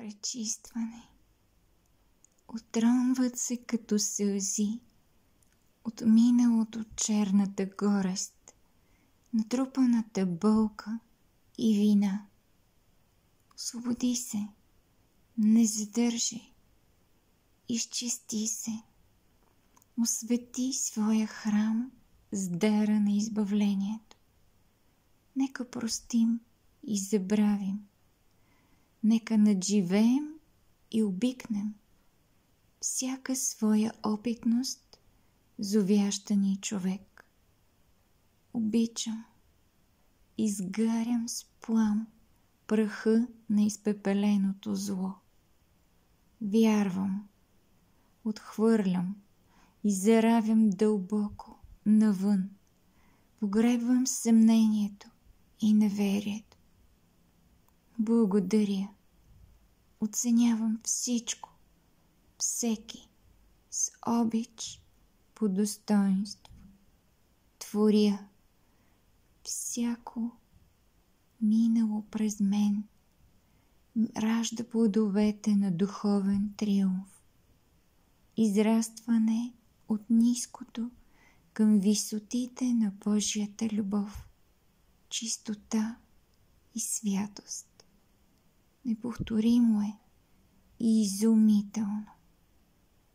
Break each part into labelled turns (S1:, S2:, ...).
S1: пречистване. Отронват се като сълзи от миналото черната горест, натрупаната болка и вина. Освободи се, не задържи, изчисти се, освети своя храм с дара на избавлението. Нека простим и забравим, нека надживеем и обикнем всяка своя опитност, зовяща ни човек. Обичам, изгарям с плам праха на изпепеленото зло. Вярвам, отхвърлям и заравям дълбоко навън, погребвам съмнението и неверието. Благодаря, оценявам всичко, всеки с обич по достоинство. Творя всяко минало през мен, ражда плодовете на духовен триумф. Израстване от ниското към висотите на Божията любов, чистота и святост. Неповторимо е и изумително.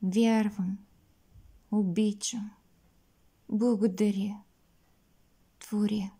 S1: Вярвам, обичам, благодаря, творя.